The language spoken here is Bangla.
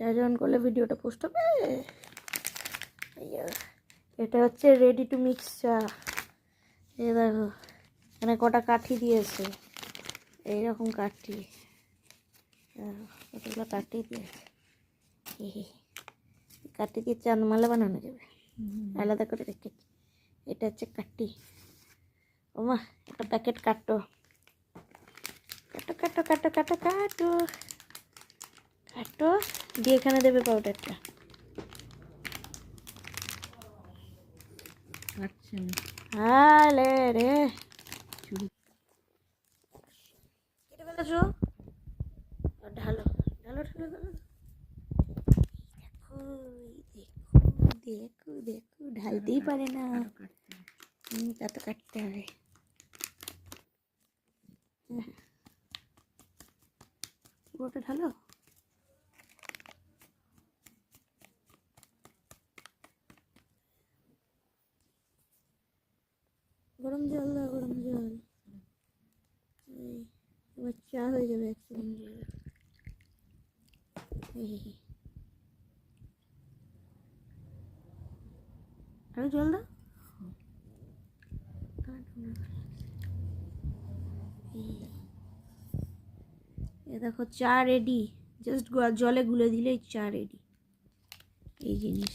চার্জ অন করলে ভিডিওটা পোস্ট হবে। এটা হচ্ছে রেডি টু মিক্স চা। এই দেখো এখানে কটা কাঠি দিয়েছে, এইরকম কাঠি, কতগুলো কাঠি দিয়েছে। কাঠি দিয়ে চাঁদমালা বানানো যাবে, আলাদা করে রেখেছি। এটা হচ্ছে কাঠি। ওমা একটা প্যাকেট কাটো, কাটো কাটো কাটো কাটো কাটো কাটো দিয়ে এখানে দেবে পাউডারটা। হালে রে কেটে ফেলেছো, ঢালো ঢালো ঢালো ঢালো। দেখো দেখো দেখো ঢালতেই পারে না, তা তো কাটতে হবে। পুরোটা ঢালো। গরম জল দাও, গরম জল। এবার চা হয়ে যাবে 1 সেকেন্ড। আরো জল দাও। এ দেখো চা রেডি, জাস্ট জলে গুলে দিলেই চা রেডি। এই জিনিস